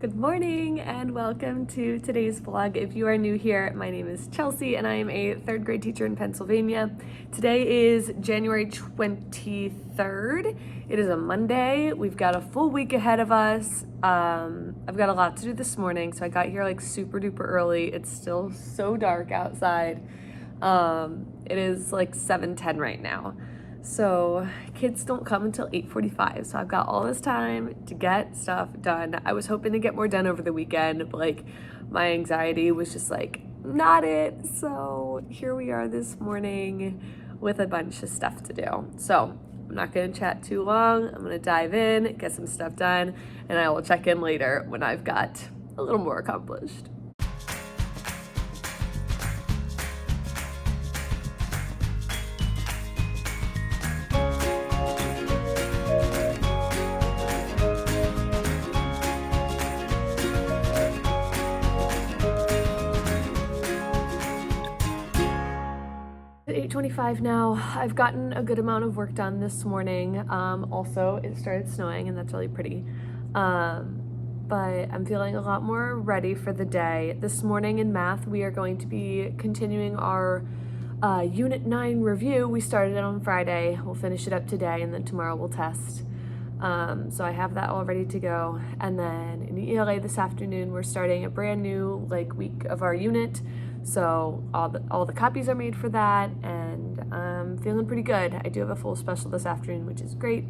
Good morning and welcome to today's vlog. If you are new here, my name is Chelsea and I am a third grade teacher in Pennsylvania. Today is January 23rd. It is a Monday. We've got a full week ahead of us. I've got a lot to do this morning, so I got here like super duper early. It's still so dark outside. It is like 7:10 right now. So kids don't come until 8:45, so I've got all this time to get stuff done. I was hoping to get more done over the weekend, but like my anxiety was just like not it. So here we are this morning with a bunch of stuff to do. So I'm not gonna chat too long. I'm gonna dive in, get some stuff done, and I will check in later when I've got a little more accomplished. 8:25 now. I've gotten a good amount of work done this morning. Also, it started snowing and that's really pretty. But I'm feeling a lot more ready for the day. This morning in math, we are going to be continuing our Unit 9 review. We started it on Friday. We'll finish it up today and then tomorrow we'll test. So I have that all ready to go. And then in ELA this afternoon, we're starting a brand new week of our unit. So all the copies are made for that, and I'm feeling pretty good. I do have a full special this afternoon, which is great.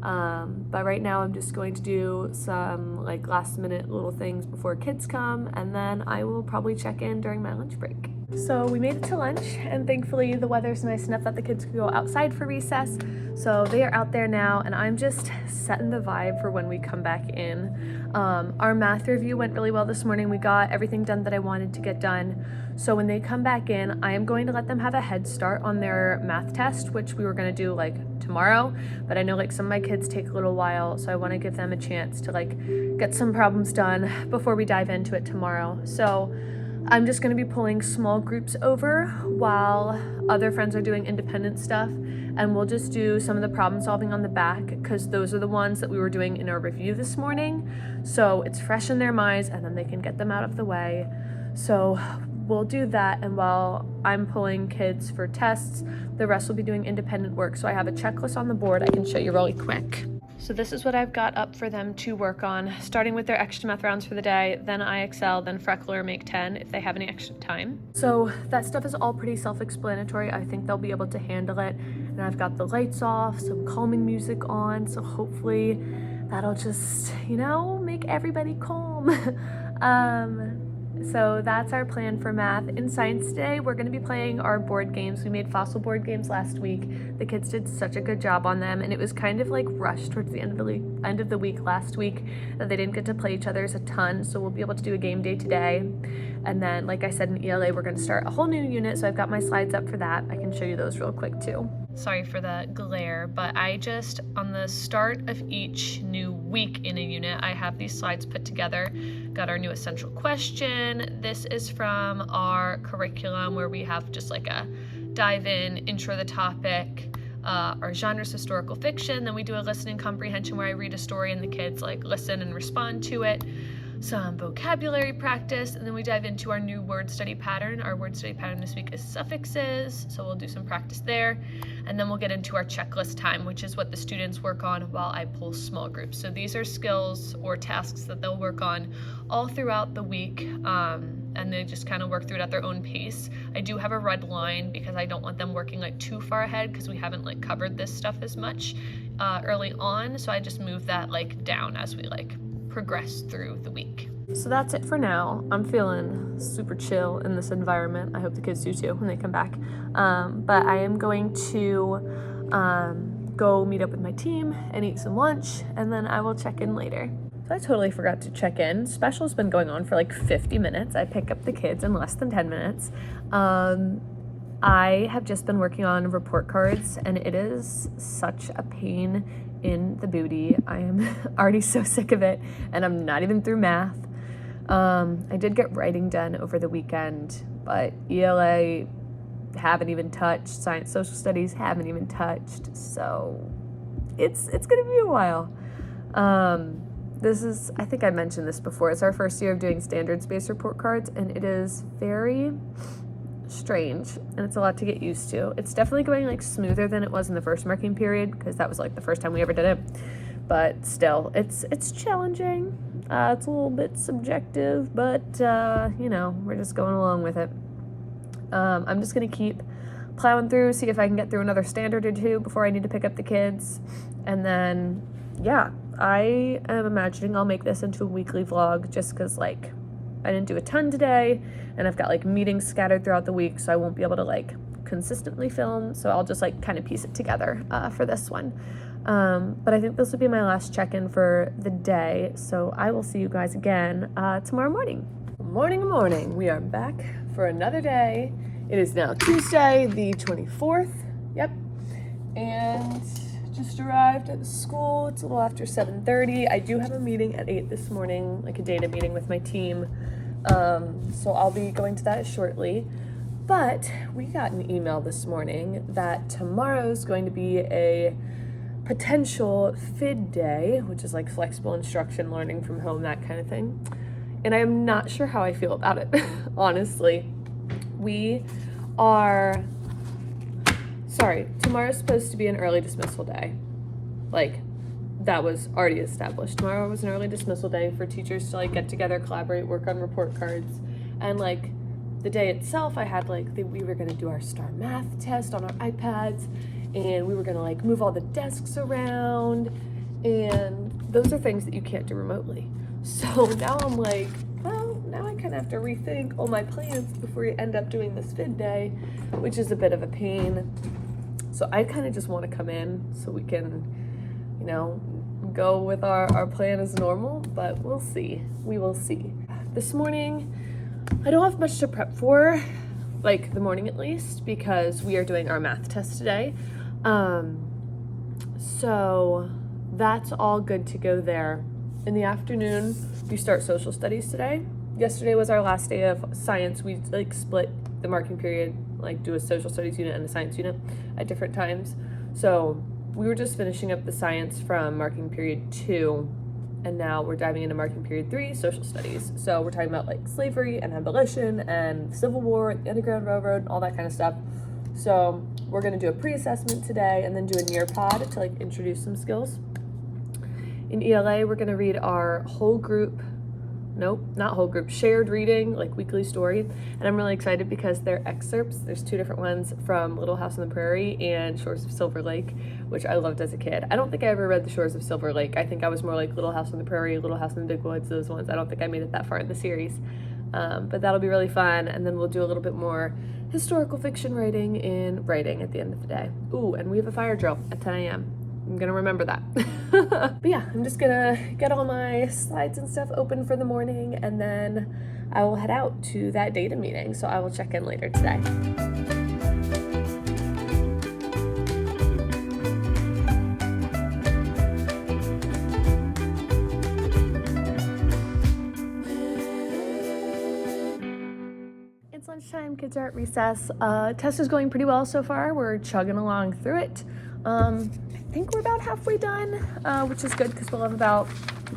But right now I'm just going to do some last minute little things before kids come, and then I will probably check in during my lunch break. So we made it to lunch, and thankfully the weather's nice enough that the kids could go outside for recess. So they are out there now, and I'm just setting the vibe for when we come back in. Our math review went really well this morning. We got everything done that I wanted to get done. So when they come back in, I am going to let them have a head start on their math test, which we were going to do tomorrow. But I know some of my kids take a little while, so I want to give them a chance to get some problems done before we dive into it tomorrow. So I'm just going to be pulling small groups over while other friends are doing independent stuff, and we'll just do some of the problem solving on the back because those are the ones that we were doing in our review this morning. So it's fresh in their minds and then they can get them out of the way. So we'll do that, and while I'm pulling kids for tests, the rest will be doing independent work. So I have a checklist on the board I can show you really quick. So this is what I've got up for them to work on, starting with their extra math rounds for the day, then IXL, then Freckle or Make 10 if they have any extra time. So that stuff is all pretty self-explanatory. I think they'll be able to handle it. And I've got the lights off, some calming music on, so hopefully that'll just, make everybody calm. So that's our plan for math. In science today, we're going to be playing our board games. We made fossil board games last week. The kids did such a good job on them, and it was kind of rushed towards the end of the week last week that they didn't get to play each other's a ton, so we'll be able to do a game day today. And then, like I said, in ELA, we're going to start a whole new unit, so I've got my slides up for that. I can show you those real quick too. Sorry for the glare, but on the start of each new week in a unit, I have these slides put together. Got our new essential question. This is from our curriculum where we have just a dive in, intro the topic, our genres historical fiction. Then we do a listening comprehension where I read a story and the kids listen and respond to it. Some vocabulary practice, and then we dive into our new word study pattern. Our word study pattern this week is suffixes, so we'll do some practice there. And then we'll get into our checklist time, which is what the students work on while I pull small groups. So these are skills or tasks that they'll work on all throughout the week, and they just kind of work through it at their own pace. I do have a red line because I don't want them working too far ahead because we haven't covered this stuff as much early on, so I just move that down as we progress through the week. So that's it for now. I'm feeling super chill in this environment. I hope the kids do too when they come back. But I am going to go meet up with my team and eat some lunch, and then I will check in later. So I totally forgot to check in. Special's been going on for 50 minutes. I pick up the kids in less than 10 minutes. I have just been working on report cards, and it is such a pain in the booty. I am already so sick of it, and I'm not even through math. I did get writing done over the weekend, but ELA haven't even touched. Science social studies haven't even touched, so it's gonna be a while. I think I mentioned this before, it's our first year of doing standards-based report cards, and it is very strange, and it's a lot to get used to. It's definitely going like smoother than it was in the first marking period, because that was like the first time we ever did it, but still, it's challenging. It's a little bit subjective, but we're just going along with it. I'm just gonna keep plowing through, see if I can get through another standard or two before I need to pick up the kids, and then I am imagining I'll make this into a weekly vlog, just because like I didn't do a ton today, and I've got like meetings scattered throughout the week, so I won't be able to like consistently film, so I'll just like kind of piece it together for this one. But I think this will be my last check-in for the day, so I will see you guys again tomorrow morning. Morning. We are back for another day. It is now Tuesday, the 24th. Yep. And just arrived at the school. It's a little after 7:30. I do have a meeting at 8 this morning, like a data meeting with my team. So I'll be going to that shortly. But we got an email this morning that tomorrow's going to be a potential FID day, which is like flexible instruction, learning from home, that kind of thing. And I am not sure how I feel about it, honestly. Tomorrow's supposed to be an early dismissal day. Like, that was already established. Tomorrow was an early dismissal day for teachers to like get together, collaborate, work on report cards. And like the day itself, I had like, we were gonna do our STAR math test on our iPads, and we were gonna like move all the desks around, and those are things that you can't do remotely. So now I'm like, well, now I kind of have to rethink all my plans before we end up doing this FID day, which is a bit of a pain. So I kind of just want to come in so we can, go with our plan as normal, but we'll see. We will see. This morning, I don't have much to prep for, like the morning at least, because we are doing our math test today. So that's all good to go there. In the afternoon, we start social studies today. Yesterday was our last day of science. We like split the marking period, like do a social studies unit and a science unit at different times. So we were just finishing up the science from marking period 2, and now we're diving into marking period 3, social studies. So we're talking about like slavery and abolition and Civil War, the Underground Railroad, all that kind of stuff. So we're gonna do a pre-assessment today and then do a near pod to like introduce some skills. In ELA, we're gonna read our shared reading, like weekly story. And I'm really excited because they're excerpts. There's 2 different ones from Little House on the Prairie and Shores of Silver Lake, which I loved as a kid. I don't think I ever read the Shores of Silver Lake. I think I was more like Little House on the Prairie, Little House in the Big Woods, those ones. I don't think I made it that far in the series. But that'll be really fun. And then we'll do a little bit more historical fiction writing at the end of the day. Ooh, and we have a fire drill at 10 a.m. I'm gonna remember that. But yeah, I'm just gonna get all my slides and stuff open for the morning, and then I will head out to that data meeting. So I will check in later today. It's lunchtime, kids are at recess. Test is going pretty well so far. We're chugging along through it. I think we're about halfway done, which is good because we'll have about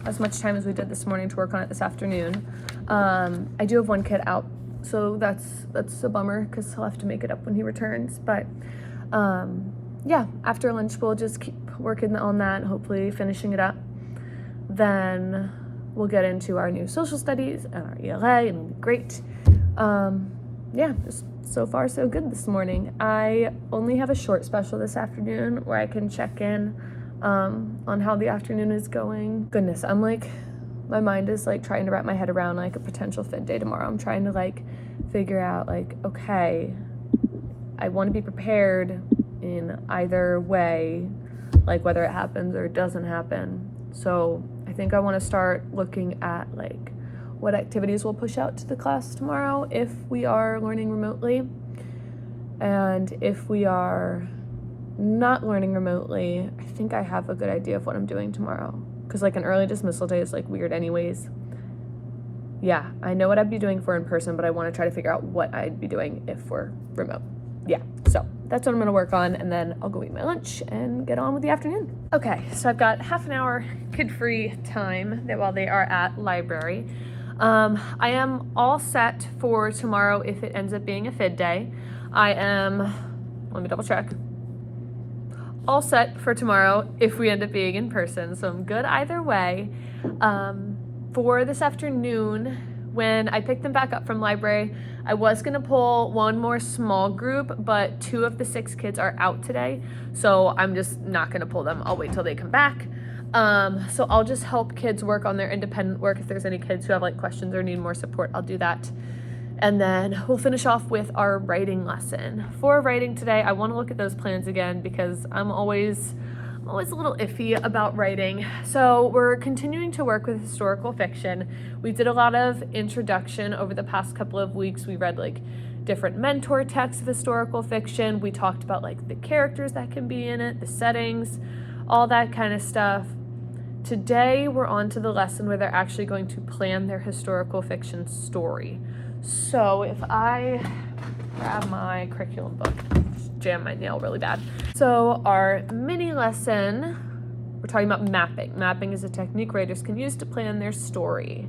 as much time as we did this morning to work on it this afternoon. I do have one kid out, so that's a bummer because he'll have to make it up when he returns. But after lunch we'll just keep working on that, hopefully finishing it up. Then we'll get into our new social studies and our ELA, and it'll be great. Just so far so good this morning. I only have a short special this afternoon where I can check in on how the afternoon is going. Goodness, I'm like, my mind is like trying to wrap my head around like a potential FID day tomorrow. I'm trying to like figure out like, okay, I want to be prepared in either way, like whether it happens or it doesn't happen. So I think I want to start looking at like what activities we'll push out to the class tomorrow if we are learning remotely. And if we are not learning remotely, I think I have a good idea of what I'm doing tomorrow. Because like an early dismissal day is like weird anyways. Yeah, I know what I'd be doing for in person, but I want to try to figure out what I'd be doing if we're remote. Yeah, so that's what I'm gonna work on, and then I'll go eat my lunch and get on with the afternoon. Okay, so I've got half an hour kid-free time while they are at library. I am all set for tomorrow if it ends up being a FID day. Let me double check. All set for tomorrow if we end up being in person, so I'm good either way. For this afternoon, when I picked them back up from library, I was gonna pull one more small group, but 2 of the 6 kids are out today, so I'm just not gonna pull them. I'll wait till they come back. So I'll just help kids work on their independent work. If there's any kids who have like questions or need more support, I'll do that. And then we'll finish off with our writing lesson. For writing today, I want to look at those plans again because I'm always a little iffy about writing. So we're continuing to work with historical fiction. We did a lot of introduction over the past couple of weeks. We read like different mentor texts of historical fiction. We talked about like the characters that can be in it, the settings, all that kind of stuff. Today we're on to the lesson where they're actually going to plan their historical fiction story. So if I grab my curriculum book, jam my nail really bad. So our mini lesson, we're talking about mapping. Mapping is a technique writers can use to plan their story.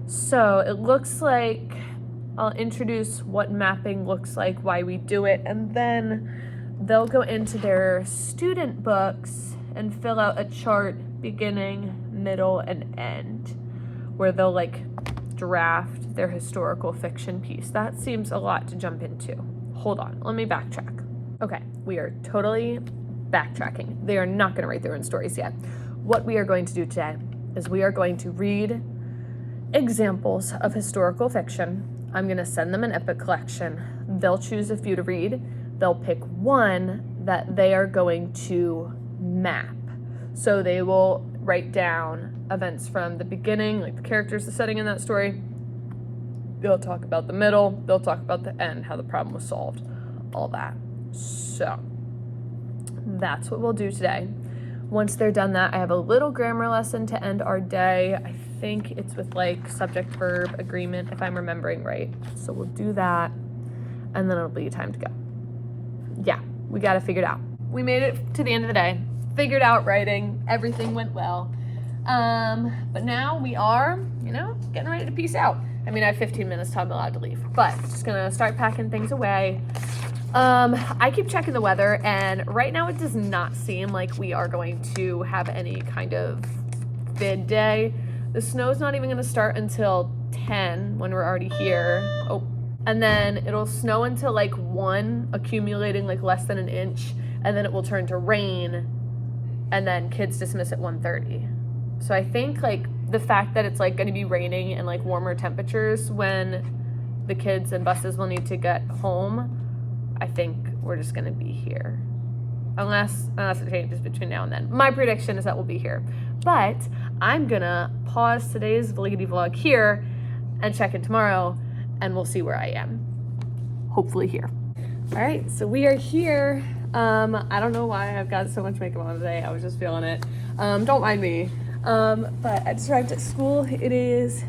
So it looks like I'll introduce what mapping looks like, why we do it, and then they'll go into their student books and fill out a chart beginning, middle, and end, where they'll like draft their historical fiction piece. That seems a lot to jump into. Hold on, let me backtrack. Okay, we are totally backtracking. They are not going to write their own stories yet. What we are going to do today is we are going to read examples of historical fiction. I'm going to send them an epic collection. They'll choose a few to read. They'll pick one that they are going to map. So they will write down events from the beginning, like the characters, the setting in that story. They'll talk about the middle. They'll talk about the end, how the problem was solved, all that. So that's what we'll do today. Once they're done that, I have a little grammar lesson to end our day. I think it's with like subject, verb, agreement, if I'm remembering right. So we'll do that, and then it'll be time to go. Yeah, we got it figured out. We made it to the end of the day. Figured out writing, everything went well. But now we are, getting ready to peace out. I mean, I have 15 minutes till I'm allowed to leave, but just gonna start packing things away. I keep checking the weather, and right now it does not seem like we are going to have any kind of vid day. The snow's not even gonna start until 10 when we're already here. Oh, and then it'll snow until like 1, accumulating like less than an inch, and then it will turn to rain, and then kids dismiss at 1:30. So I think like the fact that it's like going to be raining and like warmer temperatures when the kids and buses will need to get home, I think we're just going to be here. Unless it changes between now and then. My prediction is that we'll be here. But I'm going to pause today's vloggity vlog here and check in tomorrow, and we'll see where I am. Hopefully here. All right, so we are here. I don't know why I've got so much makeup on today. I was just feeling it. Don't mind me. But I just arrived at school. It is,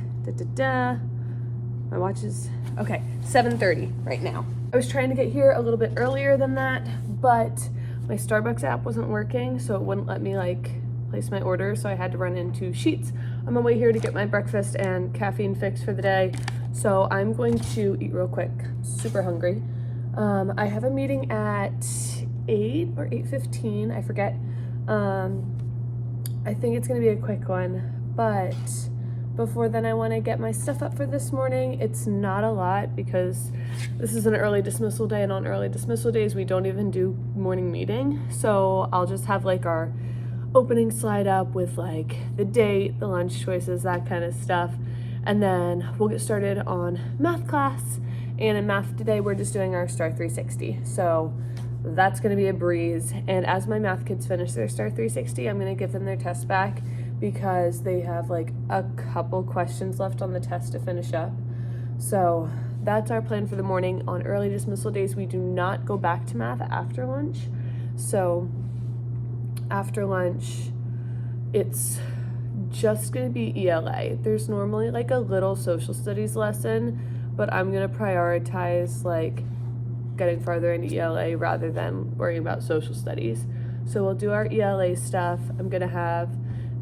my watch is, okay, 7:30 right now. I was trying to get here a little bit earlier than that, but my Starbucks app wasn't working, so it wouldn't let me like place my order, so I had to run into Sheets on my way here to get my breakfast and caffeine fix for the day. So I'm going to eat real quick. I'm super hungry. I have a meeting at 8 or 8:15, I forget. I think it's gonna be a quick one, but before then I wanna get my stuff up for this morning. It's not a lot because this is an early dismissal day, and on early dismissal days we don't even do morning meeting. So I'll just have like our opening slide up with like the date, the lunch choices, that kind of stuff. And then we'll get started on math class. And in math today, we're just doing our Star 360. So that's gonna be a breeze. And as my math kids finish their Star 360, I'm gonna give them their test back because they have like a couple questions left on the test to finish up. So that's our plan for the morning. On early dismissal days, we do not go back to math after lunch. So after lunch, it's just gonna be ELA. There's normally like a little social studies lesson, but I'm gonna prioritize like getting farther into ELA rather than worrying about social studies. So we'll do our ELA stuff. I'm gonna have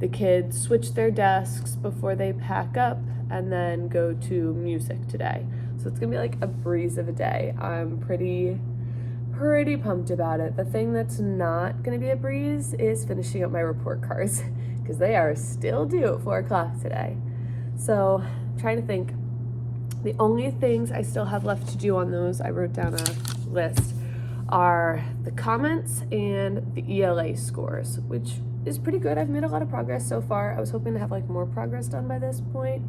the kids switch their desks before they pack up and then go to music today. So it's gonna be like a breeze of a day. I'm pretty pumped about it. The thing that's not gonna be a breeze is finishing up my report cards because they are still due at 4 o'clock today. So I'm trying to think. The only things I still have left to do on those, I wrote down a list, are the comments and the ELA scores, which is pretty good. I've made a lot of progress so far. I was hoping to have like more progress done by this point,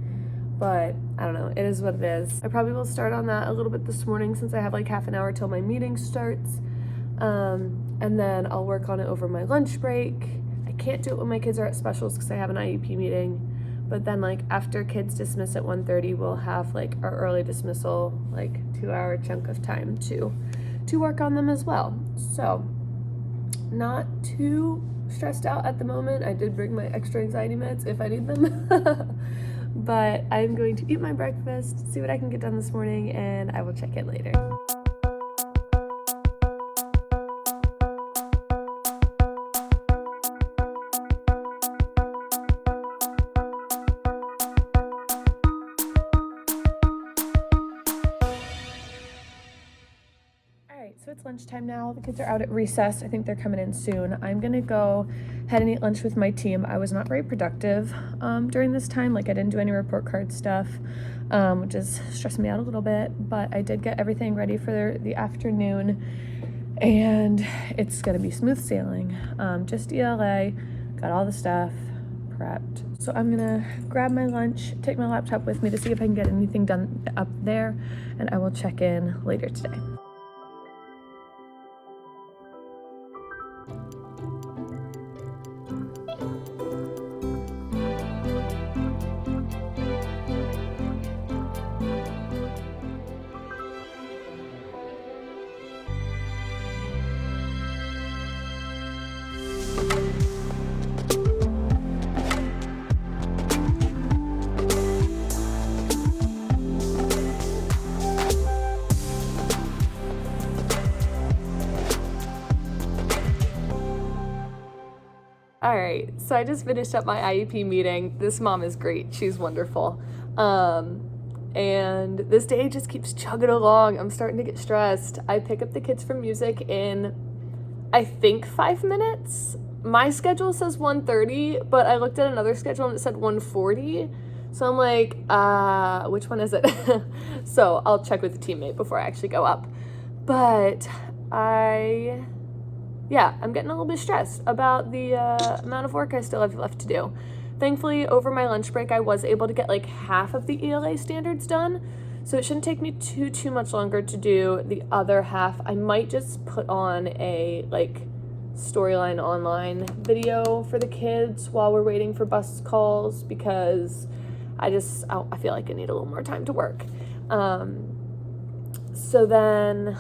but I don't know, it is what it is. I probably will start on that a little bit this morning since I have like half an hour till my meeting starts, and then I'll work on it over my lunch break. I can't do it when my kids are at specials because I have an IEP meeting. But then like after kids dismiss at 1:30, we'll have like our early dismissal, like 2-hour chunk of time to work on them as well. So not too stressed out at the moment. I did bring my extra anxiety meds if I need them. But I'm going to eat my breakfast, see what I can get done this morning, and I will check in later. So it's lunchtime now. The kids are out at recess. I think they're coming in soon. I'm gonna go ahead and eat lunch with my team. I was not very productive during this time. Like I didn't do any report card stuff, which is stressing me out a little bit, but I did get everything ready for the afternoon and it's gonna be smooth sailing. Just ELA, got all the stuff prepped. So I'm gonna grab my lunch, take my laptop with me to see if I can get anything done up there, and I will check in later today. All right, so I just finished up my IEP meeting. This mom is great. She's wonderful. And this day just keeps chugging along. I'm starting to get stressed. I pick up the kids from music in, I think, 5 minutes. My schedule says 1:30, but I looked at another schedule and it said 1:40. So I'm like, which one is it? So I'll check with the teammate before I actually go up. But I'm getting a little bit stressed about the amount of work I still have left to do. Thankfully, over my lunch break, I was able to get like half of the ELA standards done, so it shouldn't take me too much longer to do the other half. I might just put on a like storyline online video for the kids while we're waiting for bus calls because I feel like I need a little more time to work. So then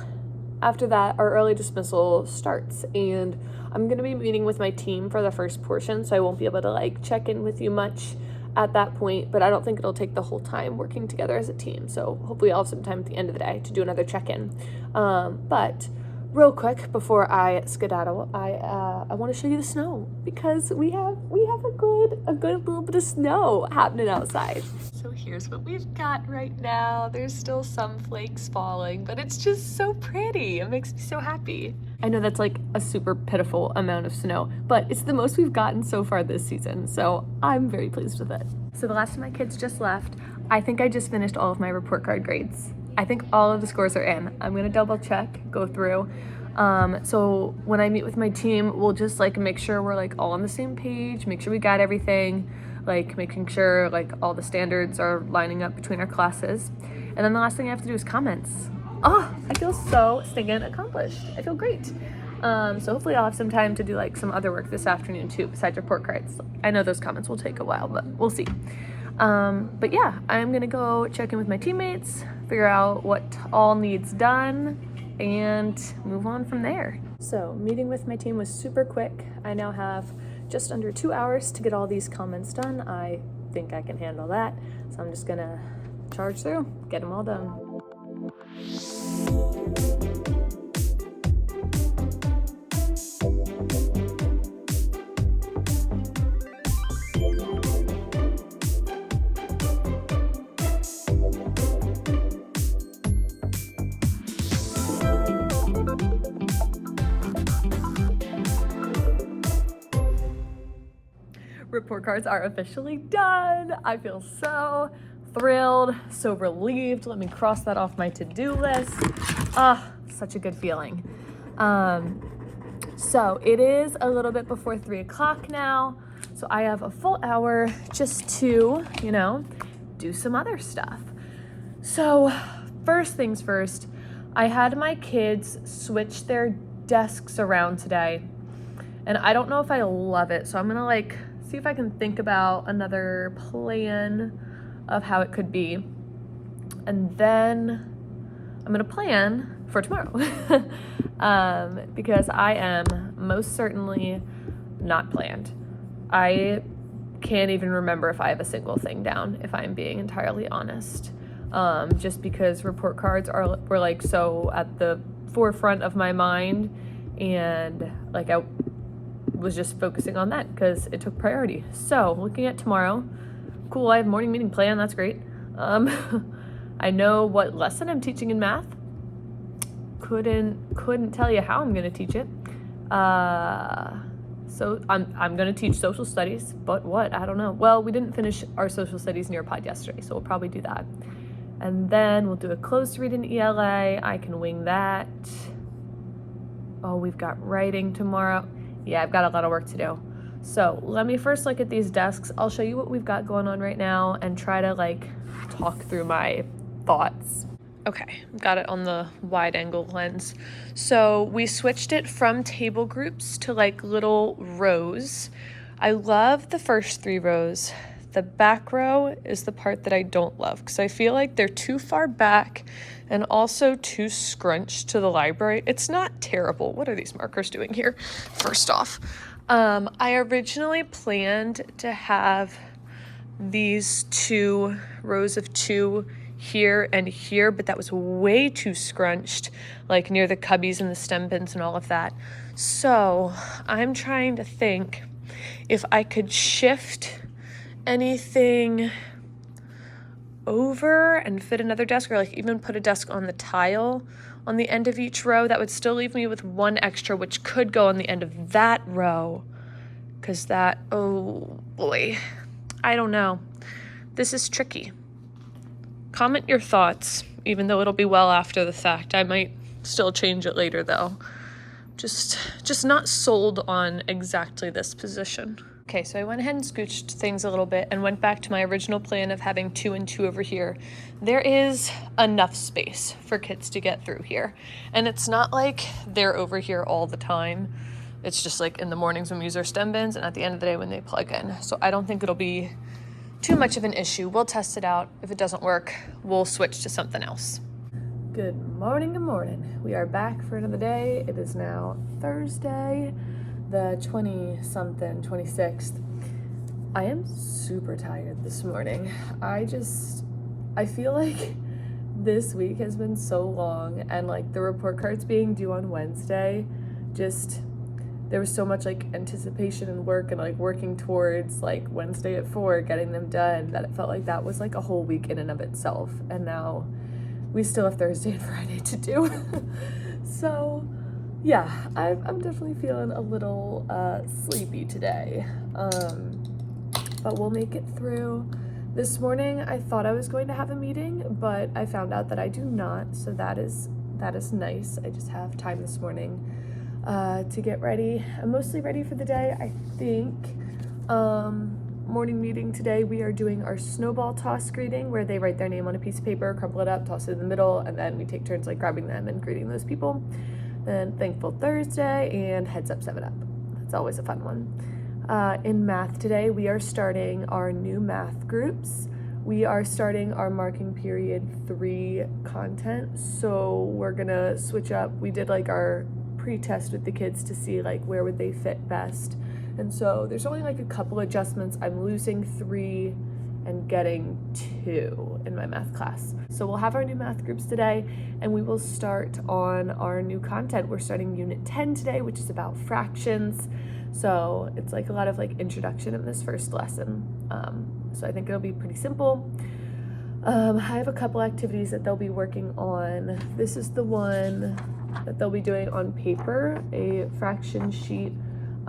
after that, our early dismissal starts, and I'm going to be meeting with my team for the first portion, so I won't be able to like check in with you much at that point, but I don't think it'll take the whole time working together as a team. So hopefully I'll have some time at the end of the day to do another check-in. But real quick before I skedaddle, I want to show you the snow because we have a good little bit of snow happening outside. So here's what we've got right now. There's still some flakes falling, but it's just so pretty. It makes me so happy. I know that's like a super pitiful amount of snow, but it's the most we've gotten so far this season, so I'm very pleased with it. So the last time my kids just left, I think I just finished all of my report card grades. I think all of the scores are in. I'm gonna double check, go through. So when I meet with my team, we'll just like make sure we're like all on the same page, make sure we got everything, like making sure like all the standards are lining up between our classes. And then the last thing I have to do is comments. Oh, I feel so stinking accomplished. I feel great. So hopefully I'll have some time to do like some other work this afternoon too, besides report cards. I know those comments will take a while, but we'll see. But yeah, I'm gonna go check in with my teammates, figure out what all needs done, and move on from there. So meeting with my team was super quick. I now have just under 2 hours to get all these comments done. I think I can handle that. So I'm just gonna charge through, get them all done. report cards are officially done. I feel so thrilled, so relieved. Let me cross that off my to-do list. Such a good feeling. So it is a little bit before 3 o'clock now. So I have a full hour just to, do some other stuff. So first things first, I had my kids switch their desks around today. And I don't know if I love it. So I'm gonna see if I can think about another plan of how it could be. And then I'm gonna plan for tomorrow. Because I am most certainly not planned. I can't even remember if I have a single thing down, if I'm being entirely honest. Just because report cards were so at the forefront of my mind, and I was just focusing on that because it took priority. So looking at tomorrow, cool, I have morning meeting planned, that's great. I know what lesson I'm teaching in math. Couldn't tell you how I'm gonna teach it. So I'm gonna teach social studies, but what? I don't know. Well, we didn't finish our social studies Nearpod yesterday, so we'll probably do that. And then we'll do a closed read in ELA. I can wing that. Oh, we've got writing tomorrow. Yeah, I've got a lot of work to do. So let me first look at these desks. I'll show you what we've got going on right now and try to talk through my thoughts. Okay, got it on the wide angle lens. So we switched it from table groups to little rows. I love the first 3 rows. The back row is the part that I don't love because I feel like they're too far back and also too scrunched to the library. It's not terrible. What are these markers doing here? First off, I originally planned to have these 2 rows of 2 here and here, but that was way too scrunched, near the cubbies and the stem pins and all of that. So I'm trying to think if I could shift anything over and fit another desk, or even put a desk on the tile on the end of each row. That would still leave me with 1 extra, which could go on the end of that row. Because oh boy, I don't know. This is tricky. Comment your thoughts, even though it'll be well after the fact. I might still change it later though. Just not sold on exactly this position. Okay, so I went ahead and scooched things a little bit and went back to my original plan of having 2 and 2 over here. There is enough space for kids to get through here. And it's not like they're over here all the time. It's just in the mornings when we use our stem bins and at the end of the day when they plug in. So I don't think it'll be too much of an issue. We'll test it out. If it doesn't work, we'll switch to something else. Good morning, good morning. We are back for another day. It is now Thursday, the 26th. I am super tired this morning. I feel like this week has been so long, and the report cards being due on Wednesday, there was so much anticipation and work and working towards Wednesday at 4, getting them done, that it felt like that was a whole week in and of itself. And now we still have Thursday and Friday to do. So yeah, I'm definitely feeling a little sleepy today. But we'll make it through. This morning I thought I was going to have a meeting, but I found out that I do not. So that is nice. I just have time this morning to get ready. I'm mostly ready for the day, I think. Morning meeting today, we are doing our snowball toss greeting, where they write their name on a piece of paper, crumple it up, toss it in the middle, and then we take turns grabbing them and greeting those people. Then Thankful Thursday and Heads Up 7 Up. That's always a fun one. In math today, we are starting our new math groups. We are starting our marking period 3 content, so we're gonna switch up. We did our pre-test with the kids to see where would they fit best, and so there's only a couple adjustments. I'm losing 3 and getting 2 in my math class. So we'll have our new math groups today, and we will start on our new content. We're starting unit 10 today, which is about fractions. So it's a lot of introduction in this first lesson. So I think it'll be pretty simple. I have a couple activities that they'll be working on. This is the one that they'll be doing on paper, a fraction sheet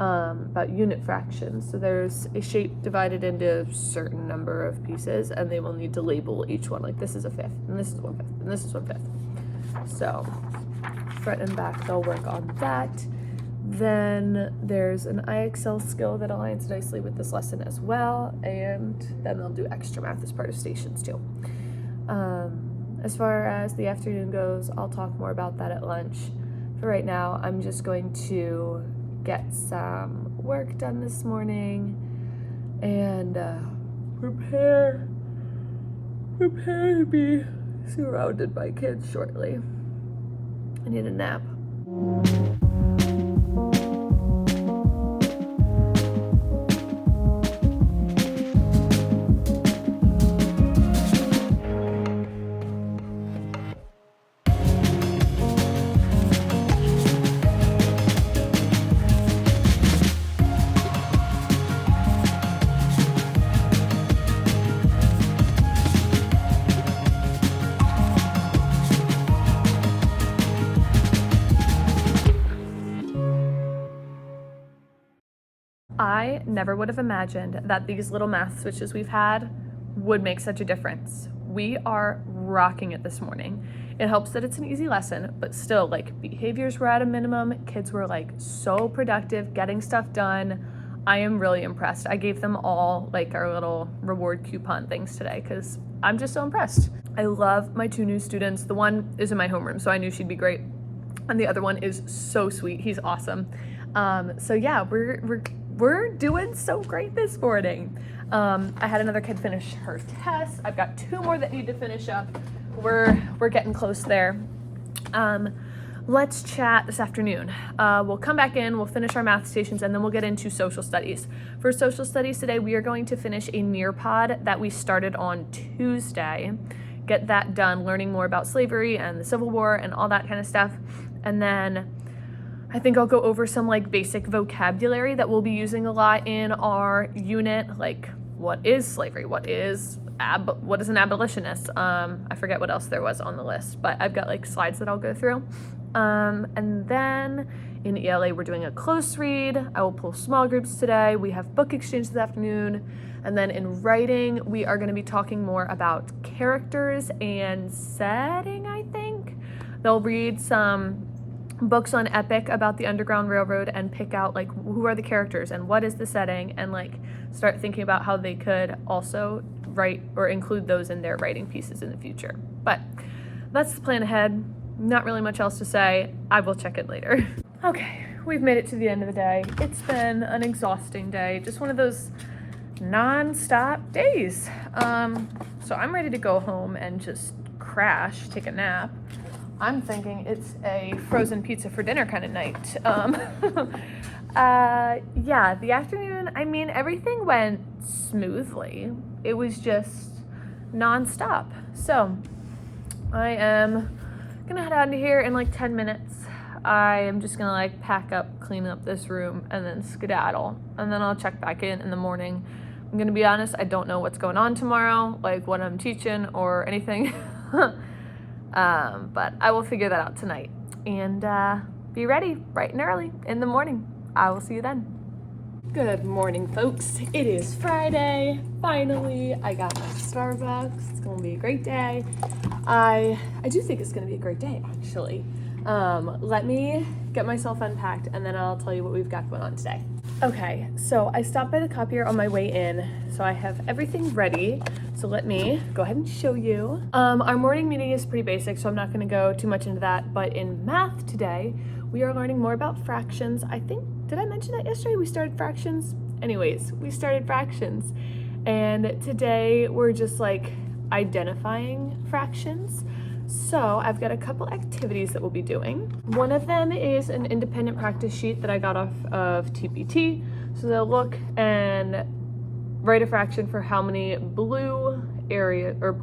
about unit fractions. So there's a shape divided into a certain number of pieces, and they will need to label each one, like this is a fifth, and this is 1/5, and this is 1/5. So front and back, they'll work on that. Then there's an IXL skill that aligns nicely with this lesson as well, and then they'll do extra math as part of stations too. As far as the afternoon goes, I'll talk more about that at lunch. For right now, I'm just going to get some work done this morning and prepare to be surrounded by kids shortly. I need a nap. I never would have imagined that these little math switches we've had would make such a difference. We are rocking it this morning. It helps that it's an easy lesson, but still, like, behaviors were at a minimum. Kids were like so productive, getting stuff done. I am really impressed. I gave them all like our little reward coupon things today because I'm just so impressed. I love my 2 new students. The one is in my homeroom, so I knew she'd be great. And the other one is so sweet. He's awesome. So yeah, we're doing so great this morning. I had another kid finish her test. I've got 2 more that need to finish up. We're getting close there. Let's chat this afternoon. We'll come back in, we'll finish our math stations, and then we'll get into social studies. For social studies today, we are going to finish a Nearpod that we started on Tuesday. Get that done, learning more about slavery and the Civil War and all that kind of stuff. And then I think I'll go over some like basic vocabulary that we'll be using a lot in our unit, like what is slavery, what is an abolitionist. I forget what else there was on the list, but I've got like slides that I'll go through. And then in ELA, we're doing a close read. I will pull small groups today. We have book exchange this afternoon. And then in writing, we are going to be talking more about characters and setting, I think. They'll read some books on Epic about the Underground Railroad and pick out like who are the characters and what is the setting, and like start thinking about how they could also write or include those in their writing pieces in the future. But that's the plan ahead. Not really much else to say. I will check it later. Okay, we've made it to the end of the day. It's been an exhausting day, just one of those non-stop days. So I'm ready to go home and just crash, take a nap. I'm thinking it's a frozen pizza for dinner kind of night. Yeah, the afternoon, I mean, everything went smoothly. It was just non-stop. So I am gonna head out of here in like 10 minutes. I am just gonna like pack up, clean up this room, and then skedaddle. And then I'll check back in the morning. I'm gonna be honest, I don't know what's going on tomorrow, like what I'm teaching or anything. But I will figure that out tonight and be ready bright and early in the morning. I will see you then. Good morning, folks. It is Friday. Finally, I got my Starbucks. It's gonna be a great day. I do think it's gonna be a great day, actually. Let me get myself unpacked and then I'll tell you what we've got going on today. Okay, so I stopped by the copier on my way in, so I have everything ready. So let me go ahead and show you. Our morning meeting is pretty basic, so I'm not gonna go too much into that, but in math today, we are learning more about fractions. I think, did I mention that yesterday? We started fractions? Anyways, we started fractions. And today we're just like identifying fractions. So I've got a couple activities that we'll be doing. One of them is an independent practice sheet that I got off of TPT. So they'll look and write a fraction for how many blue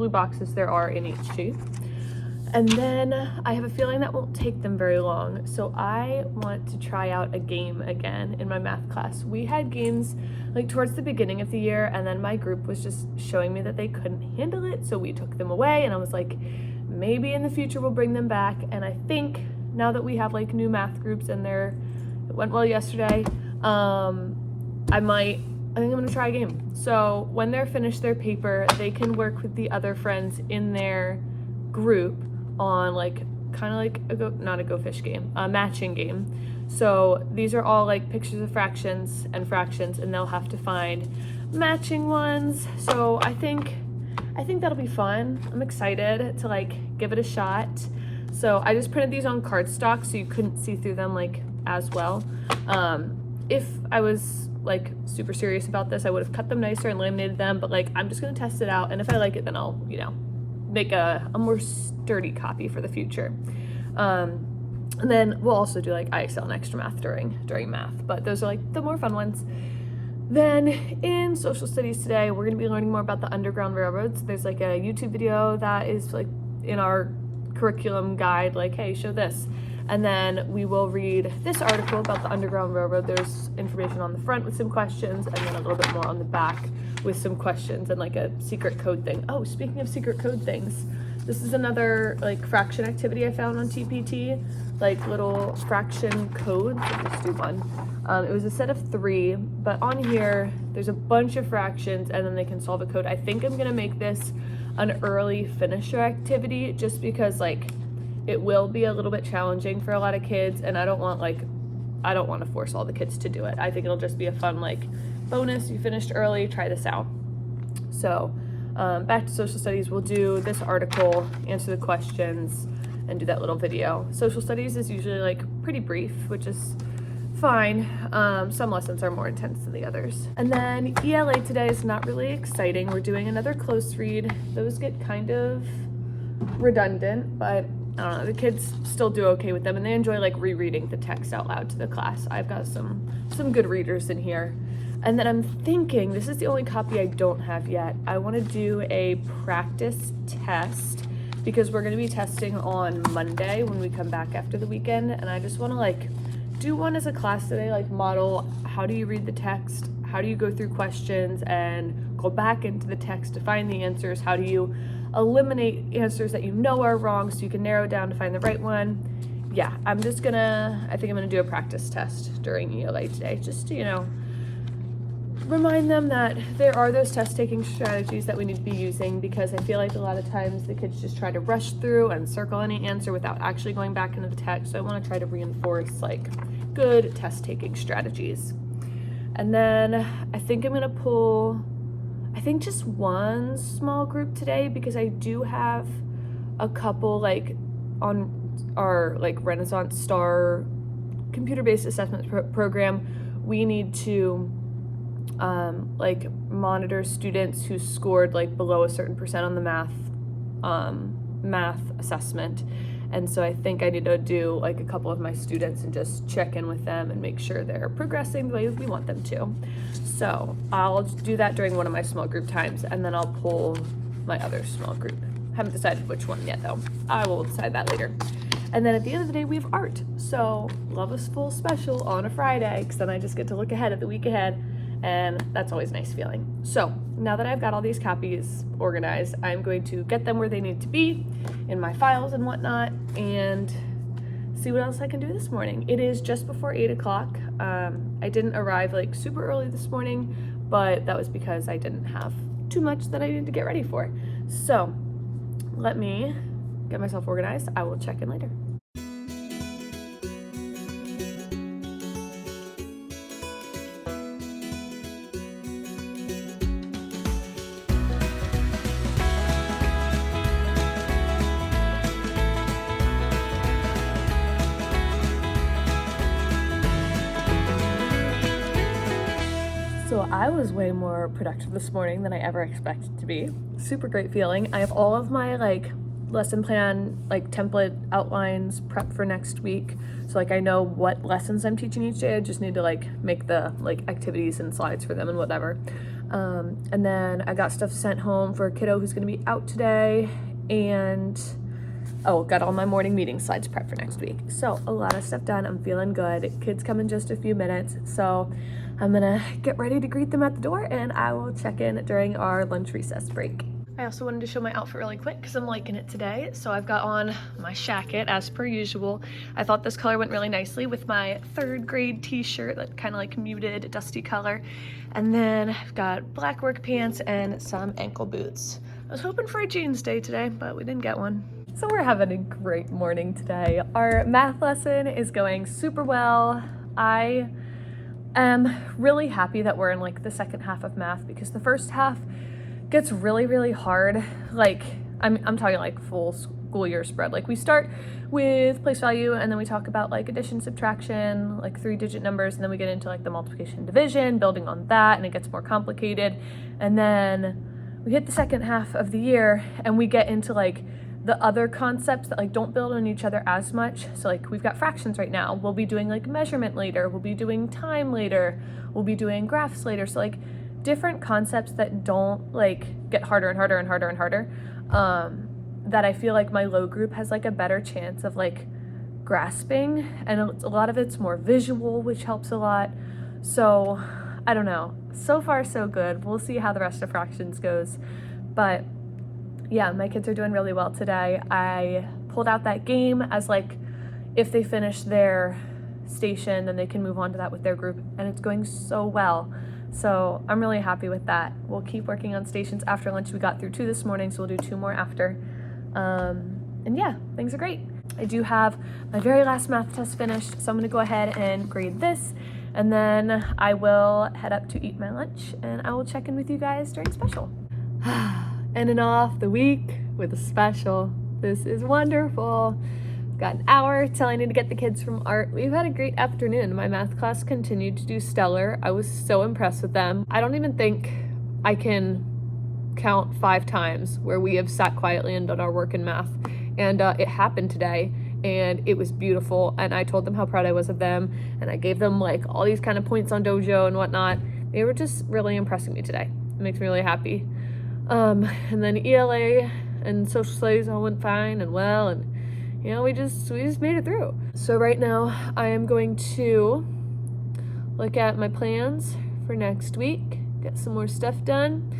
boxes there are in each sheet. And then I have a feeling that won't take them very long. So I want to try out a game again in my math class. We had games like towards the beginning of the year, and then my group was just showing me that they couldn't handle it. So we took them away, and I was like, maybe in the future we'll bring them back. And I think now that we have like new math groups and it went well yesterday, I think I'm gonna try a game. So when they're finished their paper, they can work with the other friends in their group on like kind of like not a go fish game, a matching game. So these are all like pictures of fractions, and they'll have to find matching ones. So I think that'll be fun. I'm excited to like give it a shot. So I just printed these on cardstock so you couldn't see through them like as well. If I was like super serious about this, I would have cut them nicer and laminated them, but like I'm just gonna test it out, and if I like it, then I'll, you know, make a more sturdy copy for the future. And then we'll also do like IXL and extra math during math, but those are like the more fun ones. Then in social studies today, we're gonna be learning more about the Underground Railroads. There's like a YouTube video that is like in our curriculum guide, like, hey, show this. And then we will read this article about the Underground Railroad. There's information on the front with some questions, and then a little bit more on the back with some questions and like a secret code thing. Oh, speaking of secret code things, this is another like fraction activity I found on TPT, like little fraction codes. I'll just do one. It was a set of 3, but on here, there's a bunch of fractions and then they can solve a code. I think I'm gonna make this an early finisher activity just because like it will be a little bit challenging for a lot of kids, and I don't want to force all the kids to do it. I think it'll just be a fun like bonus. You finished early, try this out. So back to social studies, we'll do this article, answer the questions, and do that little video. Social studies is usually like pretty brief, which is fine. Some lessons are more intense than the others. And then ELA today is not really exciting. We're doing another close read. Those get kind of redundant, but I don't know, the kids still do okay with them, and they enjoy like rereading the text out loud to the class. I've got some good readers in here. And then I'm thinking, this is the only copy I don't have yet. I want to do a practice test because we're going to be testing on Monday when we come back after the weekend, and I just want to like do one as a class today, like model how do you read the text, how do you go through questions and go back into the text to find the answers, how do you eliminate answers that you know are wrong so you can narrow down to find the right one. Yeah, I think I'm gonna do a practice test during ELA today, just to, you know, remind them that there are those test taking strategies that we need to be using, because I feel like a lot of times the kids just try to rush through and circle any answer without actually going back into the text. So I want to try to reinforce like good test taking strategies. And then I think I'm gonna pull just one small group today, because I do have a couple like on our like Renaissance Star computer-based assessment program. We need to like monitor students who scored like below a certain percent on the math assessment, and so I think I need to do like a couple of my students and just check in with them and make sure they're progressing the way we want them to. So I'll do that during one of my small group times, and then I'll pull my other small group. Haven't decided which one yet though. I will decide that later. And then at the end of the day, we have art. So Love is Full special on a Friday, because then I just get to look ahead at the week ahead, and that's always a nice feeling. So now that I've got all these copies organized, I'm going to get them where they need to be in my files and whatnot, and see what else I can do this morning. It is just before 8 o'clock. I didn't arrive like super early this morning, but that was because I didn't have too much that I needed to get ready for. So let me get myself organized. I will check in later. So I was way more productive this morning than I ever expected to be. Super great feeling. I have all of my like lesson plan, like template outlines prepped for next week. So like I know what lessons I'm teaching each day. I just need to like make the like activities and slides for them and whatever. And then I got stuff sent home for a kiddo who's gonna be out today, and got all my morning meeting slides prepped for next week. So a lot of stuff done. I'm feeling good. Kids come in just a few minutes, so I'm gonna get ready to greet them at the door, and I will check in during our lunch recess break. I also wanted to show my outfit really quick because I'm liking it today. So I've got on my shacket as per usual. I thought this color went really nicely with my 3rd grade t-shirt, that kind of like muted dusty color. And then I've got black work pants and some ankle boots. I was hoping for a jeans day today, but we didn't get one. So we're having a great morning today. Our math lesson is going super well. I am really happy that we're in like the second half of math because the first half gets really hard. Like I'm talking like full school year spread. Like we start with place value and then we talk about like addition, subtraction, like 3-digit numbers, and then we get into like the multiplication, division, building on that, and it gets more complicated. And then we hit the second half of the year and we get into like the other concepts that like don't build on each other as much. So like we've got fractions right now. We'll be doing like measurement later. We'll be doing time later. We'll be doing graphs later. So like different concepts that don't like get harder and harder and harder and harder, that I feel like my low group has like a better chance of like grasping, and a lot of it's more visual, which helps a lot. So I don't know, so far so good. We'll see how the rest of fractions goes, but yeah, my kids are doing really well today. I pulled out that game as like if they finish their station then they can move on to that with their group, and it's going so well. So I'm really happy with that. We'll keep working on stations after lunch. We got through 2 this morning, so we'll do 2 more after. And yeah, things are great. I do have my very last math test finished, so I'm gonna go ahead and grade this, and then I will head up to eat my lunch, and I will check in with you guys during special. Ending off the week with a special. This is wonderful. Got an hour till I need to get the kids from art. We've had a great afternoon. My math class continued to do stellar. I was so impressed with them. I don't even think I can count 5 times where we have sat quietly and done our work in math. And it happened today, and it was beautiful. And I told them how proud I was of them, and I gave them like all these kind of points on dojo and whatnot. They were just really impressing me today. It makes me really happy. And then ELA and social studies all went fine and well, and you know, we just made it through. So right now I am going to look at my plans for next week, get some more stuff done.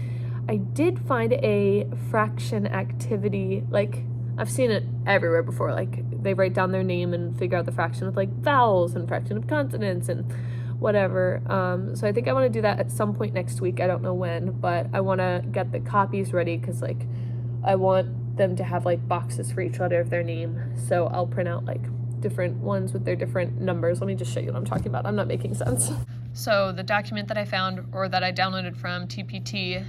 I did find a fraction activity, like I've seen it everywhere before, like they write down their name and figure out the fraction with like vowels and fraction of consonants and whatever. So I think I want to do that at some point next week. I don't know when, but I want to get the copies ready because like I want them to have like boxes for each letter of their name. So I'll print out like different ones with their different numbers. Let me just show you what I'm talking about. I'm not making sense. So the document that I found, or that I downloaded from TPT,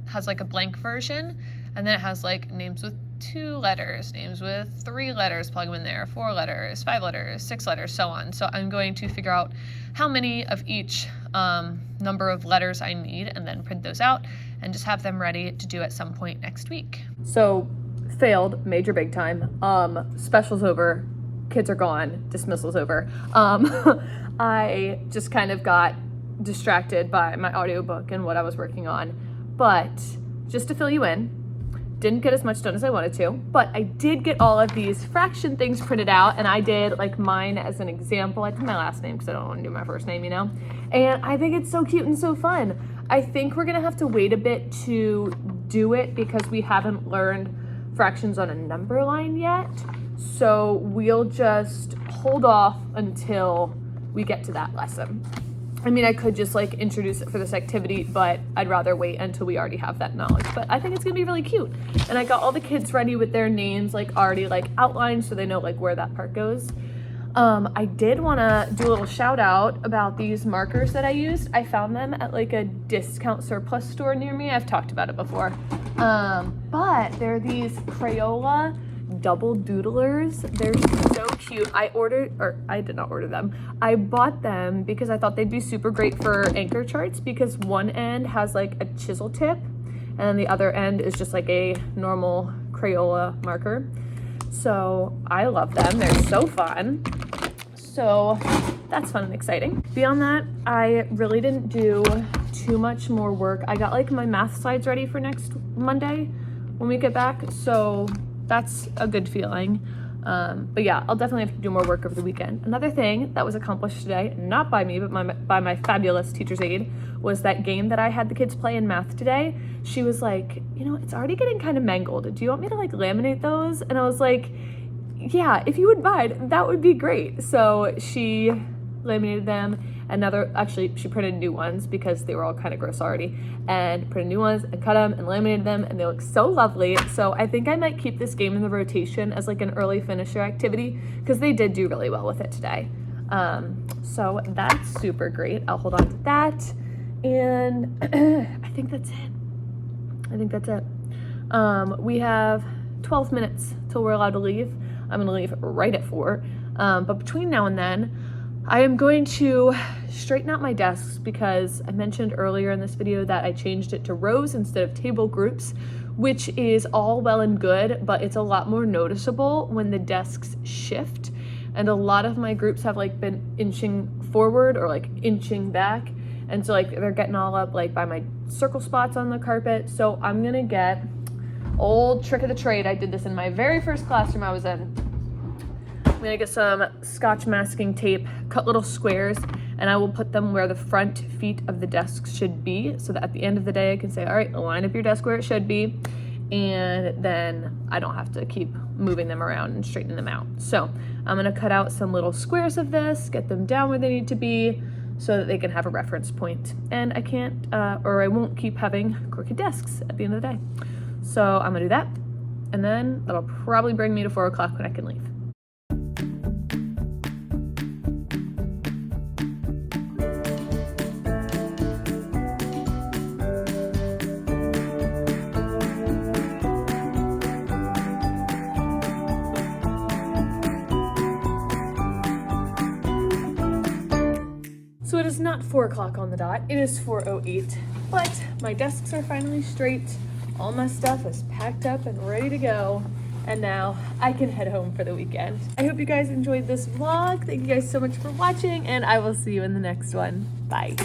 has like a blank version, and then it has like names with 2 letters, names with 3 letters, plug them in there, 4 letters, 5 letters, 6 letters, so on. So I'm going to figure out how many of each number of letters I need, and then print those out and just have them ready to do at some point next week. So failed, major big time. Special's over, kids are gone, dismissal's over. I just kind of got distracted by my audiobook and what I was working on. But just to fill you in, didn't get as much done as I wanted to, but I did get all of these fraction things printed out, and I did like mine as an example. I did my last name because I don't want to do my first name, you know? And I think it's so cute and so fun. I think we're gonna have to wait a bit to do it because we haven't learned fractions on a number line yet. So we'll just hold off until we get to that lesson. I mean, I could just like introduce it for this activity, but I'd rather wait until we already have that knowledge. But I think it's gonna be really cute. And I got all the kids ready with their names like already like outlined so they know like where that part goes. I did wanna do a little shout out about these markers that I used. I found them at like a discount surplus store near me. I've talked about it before. But they're these Crayola double doodlers. They're so cute. I did not order them. I bought them because I thought they'd be super great for anchor charts because one end has like a chisel tip and the other end is just like a normal Crayola marker. So I love them. They're so fun. So that's fun and exciting. Beyond that, I really didn't do too much more work. I got like my math slides ready for next Monday when we get back. So that's a good feeling. But yeah, I'll definitely have to do more work over the weekend. Another thing that was accomplished today, not by me, but by my fabulous teacher's aide, was that game that I had the kids play in math today. She was like, you know, it's already getting kind of mangled. Do you want me to like laminate those? And I was like, yeah, if you would mind, that would be great. So she laminated them. Actually, she printed new ones because they were all kind of gross already, and printed new ones and cut them and laminated them, and they look so lovely. So I think I might keep this game in the rotation as like an early finisher activity because they did do really well with it today. So that's super great. I'll hold on to that, and I think that's it. We have 12 minutes till we're allowed to leave. I'm gonna leave right at 4. But between now and then, I am going to straighten out my desks because I mentioned earlier in this video that I changed it to rows instead of table groups, which is all well and good, but it's a lot more noticeable when the desks shift. And a lot of my groups have like been inching forward or like inching back. And so like they're getting all up like by my circle spots on the carpet. So I'm gonna get old trick of the trade. I did this in my very first classroom I was in. I'm gonna get some Scotch masking tape, cut little squares, and I will put them where the front feet of the desks should be, so that at the end of the day I can say, all right, line up your desk where it should be, and then I don't have to keep moving them around and straightening them out. So I'm gonna cut out some little squares of this, get them down where they need to be, so that they can have a reference point. And I can't, or I won't keep having crooked desks at the end of the day. So I'm gonna do that, and then that'll probably bring me to 4 o'clock when I can leave. So it is not 4 o'clock on the dot, it is 4:08, but my desks are finally straight, all my stuff is packed up and ready to go, and now I can head home for the weekend. I hope you guys enjoyed this vlog. Thank you guys so much for watching, and I will see you in the next one. Bye.